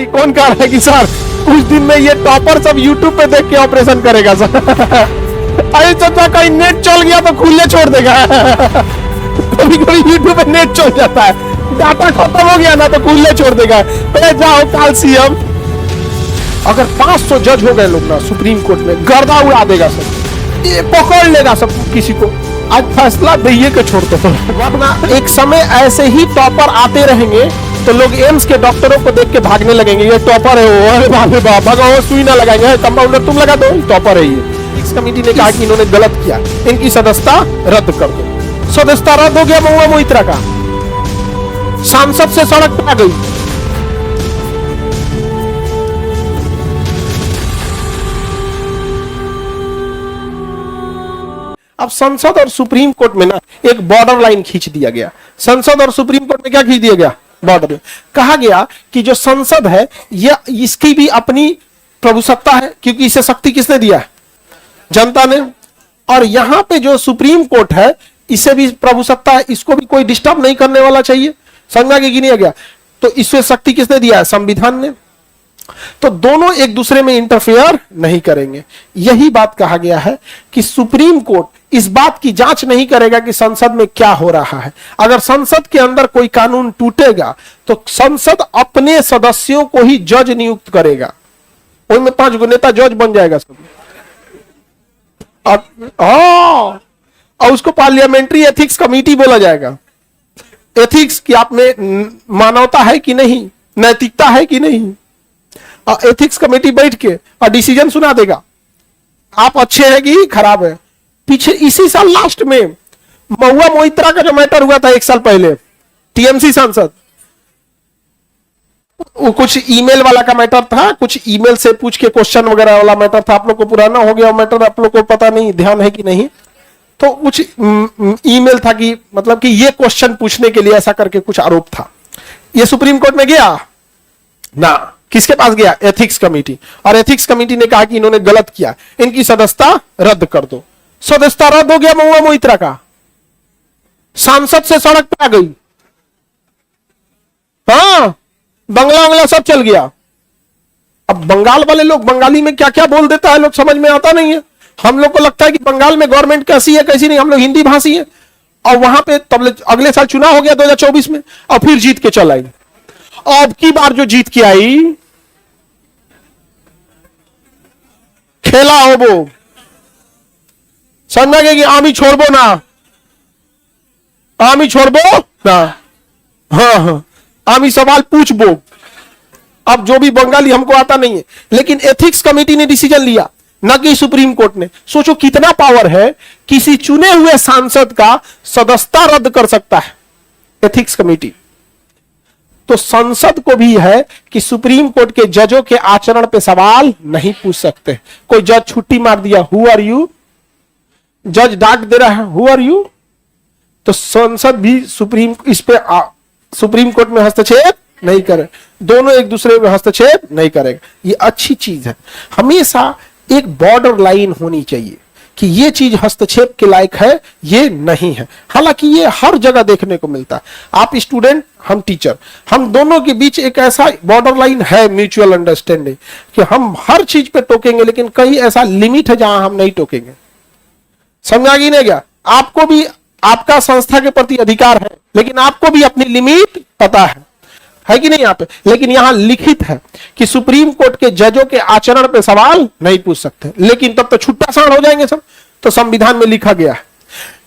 भाई कौन कह रहा है कि सर कुछ दिन में ये टॉपर सब यूट्यूब पे देख के ऑपरेशन करेगा सर? अरे चाचा कहीं नेट चल गया तो खुले छोड़ देगा। कभी कभी यूट्यूब पे नेट चल जाता है, डाटा खत्म हो गया ना तो खुले छोड़ देगा। जाओ काल सीएम। अगर 500 जज हो गए लोग ना सुप्रीम कोर्ट में, गर्दा उड़ा देगा सब, ये पकड़ लेगा सब किसी को। आज फैसला दे के छोड़ दो, वरना एक समय ऐसे ही टॉपर आते रहेंगे तो लोग एम्स के डॉक्टरों को देख के भागने लगेंगे, ये टॉपर है वो, अरे बाप रे बाप, भगो सुई ना लगाएंगे, कंपाउंडर तुम लगा दो, टॉपर है ये। इस कमेटी ने कहा कि इन्होंने गलत किया, इनकी सदस्यता रद्द कर दो। सदस्यता रद्द हो गया महुआ मोइत्रा का, सांसद से सड़क पर आ गई। अब संसद और सुप्रीम कोर्ट में ना एक बॉर्डर लाइन खींच दिया गया। संसद और सुप्रीम कोर्ट में क्या खींच दिया गया? बॉर्डर। कहा गया कि जो संसद है यह इसकी भी अपनी प्रभुसत्ता है, क्योंकि इसे शक्ति किसने दिया है? जनता ने। और यहां पे जो सुप्रीम कोर्ट है इसे भी प्रभुसत्ता है, इसको भी कोई डिस्टर्ब नहीं करने वाला चाहिए। समझा कि नहीं गया? तो इससे शक्ति किसने दिया है? संविधान ने। तो दोनों एक दूसरे में इंटरफेयर नहीं करेंगे। यही बात कहा गया है कि सुप्रीम कोर्ट इस बात की जांच नहीं करेगा कि संसद में क्या हो रहा है। अगर संसद के अंदर कोई कानून टूटेगा तो संसद अपने सदस्यों को ही जज नियुक्त करेगा, उनमें 5 गो नेता जज बन जाएगा सब। और उसको पार्लियामेंट्री एथिक्स कमेटी बोला जाएगा। एथिक्स की आप में मानवता है कि नहीं, नैतिकता है कि नहीं, एथिक्स कमेटी बैठ के और डिसीजन सुना देगा, आप अच्छे हैं कि खराब है। पीछे इसी साल लास्ट में महुआ मोइत्रा का जो मैटर हुआ था 1 साल पहले, टीएमसी सांसद, वो कुछ ईमेल वाला का मैटर था, कुछ ईमेल से पूछ के क्वेश्चन वगैरह वाला मैटर था। आप लोग को पुराना हो गया मैटर, आप लोग को पता नहीं, ध्यान है कि नहीं। तो कुछ ईमेल था कि मतलब कि ये क्वेश्चन पूछने के लिए ऐसा करके कुछ आरोप था। ये सुप्रीम कोर्ट में गया ना, किसके पास गया? Ethics committee. और एथिक्स कमेटी ने कहा कि इन्होंने गलत किया, इनकी सदस्यता रद्द कर दो। सदस्यता रद्द हो गया महुआ मोइत्रा का, सांसद से सड़क पे आ गई। हाँ, बंगला सब चल गया। अब बंगाल वाले लोग बंगाली में क्या क्या बोल देता है लोग समझ में आता नहीं है। हम लोग को लगता है कि बंगाल में गवर्नमेंट कैसी है कैसी नहीं, हम लोग हिंदी भाषी है। और वहां पे तब अगले साल चुनाव हो गया 2024 में, और फिर जीत के चल आई। अब की बार जो जीत के आई, खेला हो वो, समझा कि आमी छोड़बो ना, आमी छोड़बो ना, हाँ, आमी सवाल पूछबो। अब जो भी बंगाली हमको आता नहीं है, लेकिन एथिक्स कमेटी ने डिसीजन लिया, ना कि सुप्रीम कोर्ट ने। सोचो कितना पावर है, किसी चुने हुए सांसद का सदस्यता रद्द कर सकता है एथिक्स कमेटी। तो संसद को भी है कि सुप्रीम कोर्ट के जजों के आचरण पे सवाल नहीं पूछ सकते। कोई जज छुट्टी मार दिया, हु आर यू, जज डांट दे रहा है, हु आर यू, तो संसद भी सुप्रीम कोर्ट में हस्तक्षेप नहीं करे। दोनों एक दूसरे में हस्तक्षेप नहीं करेगा। ये अच्छी चीज है। हमेशा एक बॉर्डर लाइन होनी चाहिए कि ये चीज हस्तक्षेप के लायक है, ये नहीं है। हालांकि ये हर जगह देखने को मिलता है। आप स्टूडेंट, हम टीचर, हम दोनों के बीच एक ऐसा बॉर्डर लाइन है, म्यूचुअल अंडरस्टैंडिंग, कि हम हर चीज पे टोकेंगे, लेकिन कहीं ऐसा लिमिट है जहां हम नहीं टोकेंगे। समझा कि नहीं गया? आपको भी आपका संस्था के प्रति अधिकार है, लेकिन आपको भी अपनी लिमिट पता है कि नहीं यहाँ पे? लेकिन यहां लिखित है कि सुप्रीम कोर्ट के जजों के आचरण पे सवाल नहीं पूछ सकते। लेकिन तब तो छुट्टा साण हो जाएंगे सब। तो संविधान में लिखा गया है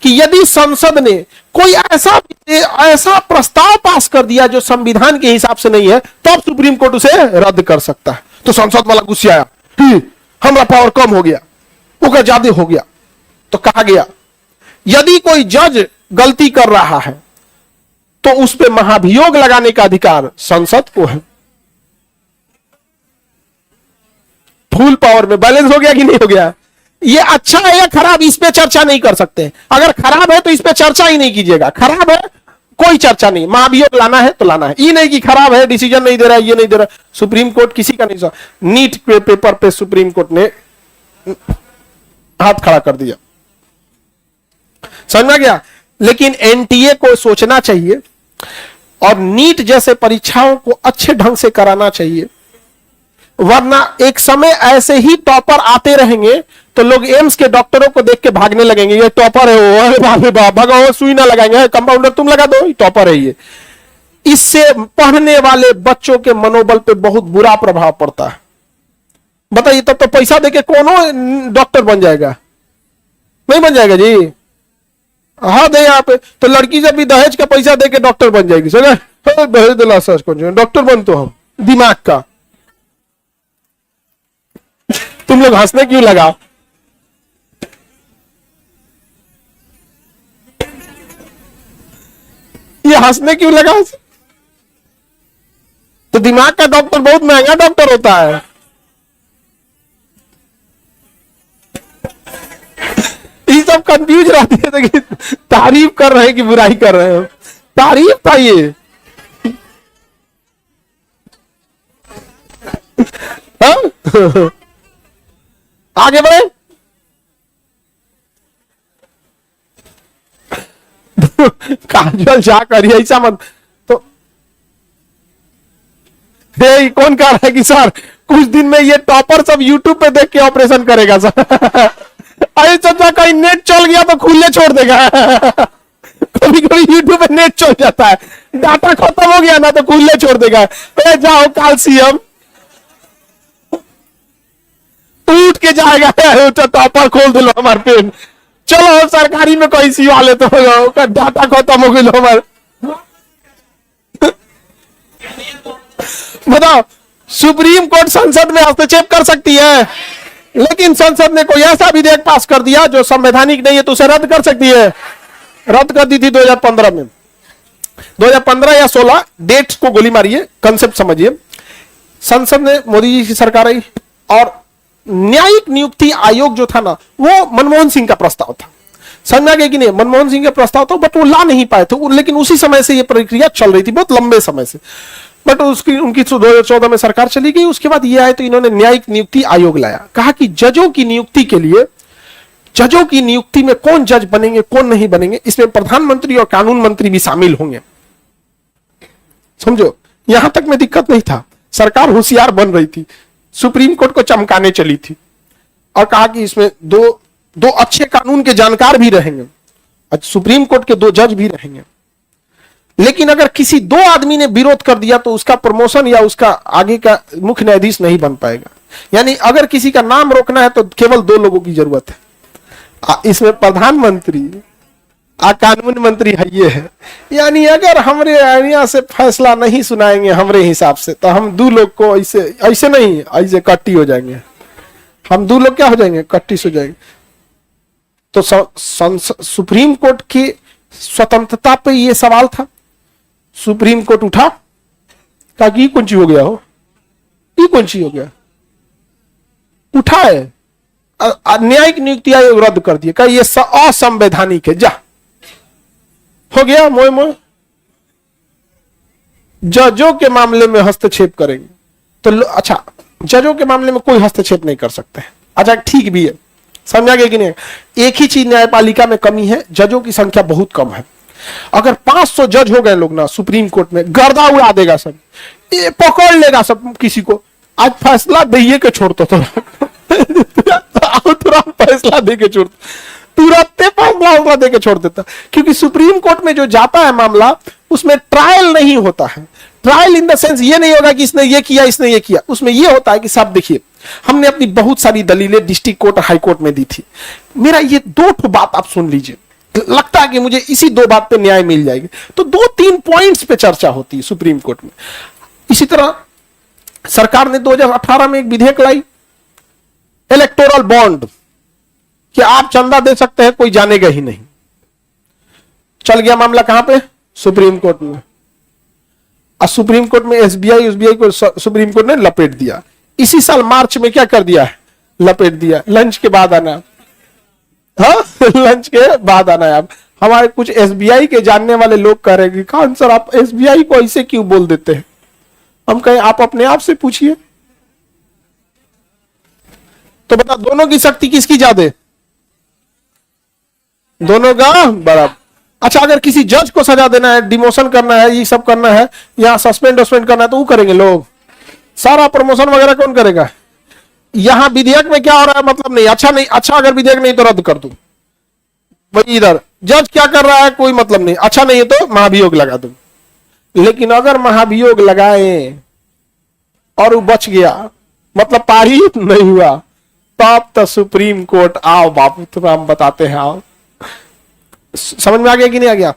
कि यदि संसद ने कोई ऐसा प्रस्ताव पास कर दिया जो संविधान के हिसाब से नहीं है, तब सुप्रीम कोर्ट उसे रद्द कर सकता है। तो संसद वाला गुस्सा आया, हमारा पावर कम हो गया, वो ज्यादा हो गया। तो कहा गया यदि कोई जज गलती कर रहा है तो उस पर महाभियोग लगाने का अधिकार संसद को है। फुल पावर में बैलेंस हो गया कि नहीं हो गया? ये अच्छा है या खराब, इस पे चर्चा नहीं कर सकते। अगर खराब है तो इस पे चर्चा ही नहीं कीजिएगा। खराब है कोई चर्चा नहीं, महाभियोग लाना है तो लाना है। ये नहीं कि खराब है, डिसीजन नहीं दे रहा है, ये नहीं दे रहा। सुप्रीम कोर्ट किसी का नहीं। नीट के पेपर पे सुप्रीम कोर्ट ने हाथ खड़ा कर दिया, समझ में गया? लेकिन एनटीए को सोचना चाहिए और नीट जैसे परीक्षाओं को अच्छे ढंग से कराना चाहिए। वरना एक समय ऐसे ही टॉपर आते रहेंगे तो लोग एम्स के डॉक्टरों को देख के भागने लगेंगे, ये टॉपर है वो, अरे बाप रे बाप, भगाओ, सुई ना लगाएंगे, कंपाउंडर तुम लगा दो, ये टॉपर है ये। इससे पढ़ने वाले बच्चों के मनोबल पे बहुत बुरा प्रभाव पड़ता है। बताइए, तब तो पैसा देके कौन डॉक्टर बन जाएगा? नहीं बन जाएगा जी। हाँ दे यहाँ पे तो लड़की जब भी दहेज का पैसा देके डॉक्टर बन जाएगी, समझे? दहेज दिला सच कौन डॉक्टर बन, तो हम दिमाग का। तुम लोग हंसने क्यों लगा? ये हंसने क्यों लगा? तो दिमाग का डॉक्टर बहुत महंगा डॉक्टर होता है। ये सब कंफ्यूज रहती है कि तारीफ कर रहे हैं कि बुराई कर रहे हो। तारीफ था ये। हाँ? आगे बढ़े। काजल जा करिए ऐसा मत। तो कौन कह रहा है कि सर कुछ दिन में ये टॉपर सब यूट्यूब पे देख के ऑपरेशन करेगा सर? अरे चाचा कहीं नेट चल गया तो खुले छोड़ देगा। कभी कभी यूट्यूब पे नेट चल जाता है, डाटा खत्म हो गया ना तो खुले छोड़ देगा। जाओ काल सीएम उठ के जाएगा, टॉपर खोल दिलो हमारे पेन, चलो सरकारी में कोई सी वाले तो डाटा खत्म हो गई हमारे। बताओ, सुप्रीम कोर्ट संसद में हस्तक्षेप कर सकती है, लेकिन संसद ने कोई ऐसा विधेयक पास कर दिया जो संवैधानिक नहीं है तो उसे रद्द कर सकती है। रद्द कर दी थी 2015 में, 2015 या 16, डेट्स को गोली मारिए, कंसेप्ट समझिए। संसद ने, मोदी जी की सरकार आई और न्यायिक नियुक्ति आयोग जो था ना, वो मनमोहन सिंह का प्रस्ताव था। समझा गया कि नहीं? मनमोहन सिंह का प्रस्ताव था, बट वो ला नहीं पाए थे, लेकिन उसी समय से ये प्रक्रिया चल रही थी, बहुत लंबे समय से। बट उसकी उनकी 2014 में सरकार चली गई। उसके बाद ये आए तो इन्होंने न्यायिक नियुक्ति आयोग लाया। कहा कि जजों की नियुक्ति के लिए, जजों की नियुक्ति में कौन जज बनेंगे कौन नहीं बनेंगे, इसमें प्रधानमंत्री और कानून मंत्री भी शामिल होंगे। समझो, यहां तक में दिक्कत नहीं था, सरकार होशियार बन रही थी, सुप्रीम कोर्ट को चमकाने चली थी और कहा कि इसमें दो अच्छे कानून के जानकार भी रहेंगे, सुप्रीम कोर्ट के 2 जज भी रहेंगे। लेकिन अगर किसी 2 आदमी ने विरोध कर दिया तो उसका प्रमोशन या उसका आगे का मुख्य न्यायाधीश नहीं बन पाएगा। यानी अगर किसी का नाम रोकना है तो केवल 2 लोगों की जरूरत है। इसमें प्रधानमंत्री कानून मंत्री है, ये है। यानी अगर हमरे यहाँ से फैसला नहीं सुनाएंगे हमरे हिसाब से तो हम 2 लोग को ऐसे नहीं, ऐसे कट्टी हो जाएंगे। हम 2 लोग क्या हो जाएंगे? कट्टी हो जाएंगे। तो सुप्रीम कोर्ट की स्वतंत्रता पे ये सवाल था। सुप्रीम कोर्ट उठा, कहा कि कौन सी हो गया हो, ये कौन सी हो गया, उठाए, न्यायिक नियुक्ति आयोग रद्द कर दिया, कहा ये असंवैधानिक है, जा हो गया। मोए मोए जजों के मामले में हस्तक्षेप करेंगे तो अच्छा, जजों के मामले में कोई हस्तक्षेप नहीं कर सकते हैं। अच्छा ठीक भी है, समझा गया कि नहीं? एक ही चीज न्यायपालिका में कमी है, जजों की संख्या बहुत कम है। अगर 500 जज हो गए लोग ना सुप्रीम कोर्ट में, गर्दा उड़ा देगा सब, ये पकड़ लेगा सब किसी को। आज फैसला दे के छोड़ता तो तुरंत फैसला दे के छोड़, तुरंत फैसला दे के छोड़ देता। क्योंकि सुप्रीम कोर्ट में जो जाता है मामला, उसमें ट्रायल नहीं होता है। ट्रायल इन द सेंस ये नहीं होगा कि इसने ये किया इसने ये किया, उसमें ये होता है कि साहब देखिए, हमने अपनी बहुत सारी दलीलें डिस्ट्रिक्ट कोर्ट और हाई कोर्ट में दी थी, मेरा ये 2 बात आप सुन लीजिए, लगता है कि मुझे इसी 2 बात पे न्याय मिल जाएगी, तो 2-3 पॉइंट्स पे चर्चा होती है सुप्रीम कोर्ट में। इसी तरह सरकार ने 2018 में एक विधेयक लाई, इलेक्टोरल बॉन्ड, कि आप चंदा दे सकते हैं, कोई जानेगा ही नहीं। चल गया मामला कहां पे? सुप्रीम कोर्ट में। और सुप्रीम कोर्ट में एसबीआई को सुप्रीम कोर्ट ने लपेट दिया। इसी साल मार्च में क्या कर दिया है? लपेट दिया। लंच के बाद आना, हाँ लंच के बाद आना है। अब हमारे कुछ एसबीआई के जानने वाले लोग कह रहे हैं कि खान सर आप एसबीआई को ऐसे क्यों बोल देते हैं? हम कहें आप अपने आप से पूछिए। तो बता, दोनों की शक्ति किसकी ज्यादा? दोनों का बराबर। अच्छा, अगर किसी जज को सजा देना है, डिमोशन करना है, ये सब करना है, या सस्पेंड करना है, तो वो करेंगे लोग? सारा प्रमोशन वगैरह कौन करेगा? यहां विधेयक में क्या हो रहा है, मतलब नहीं, अच्छा नहीं, अच्छा अगर विधेयक नहीं तो रद्द कर दूं भाई। इधर जज क्या कर रहा है, कोई मतलब नहीं, अच्छा नहीं है तो महाभियोग लगा दूं। लेकिन अगर महाभियोग लगाए और वो बच गया, मतलब पारित नहीं हुआ, तब तो सुप्रीम कोर्ट आओ बाबू, तो हम बताते हैं, आओ। समझ में आ गया कि नहीं आ गया?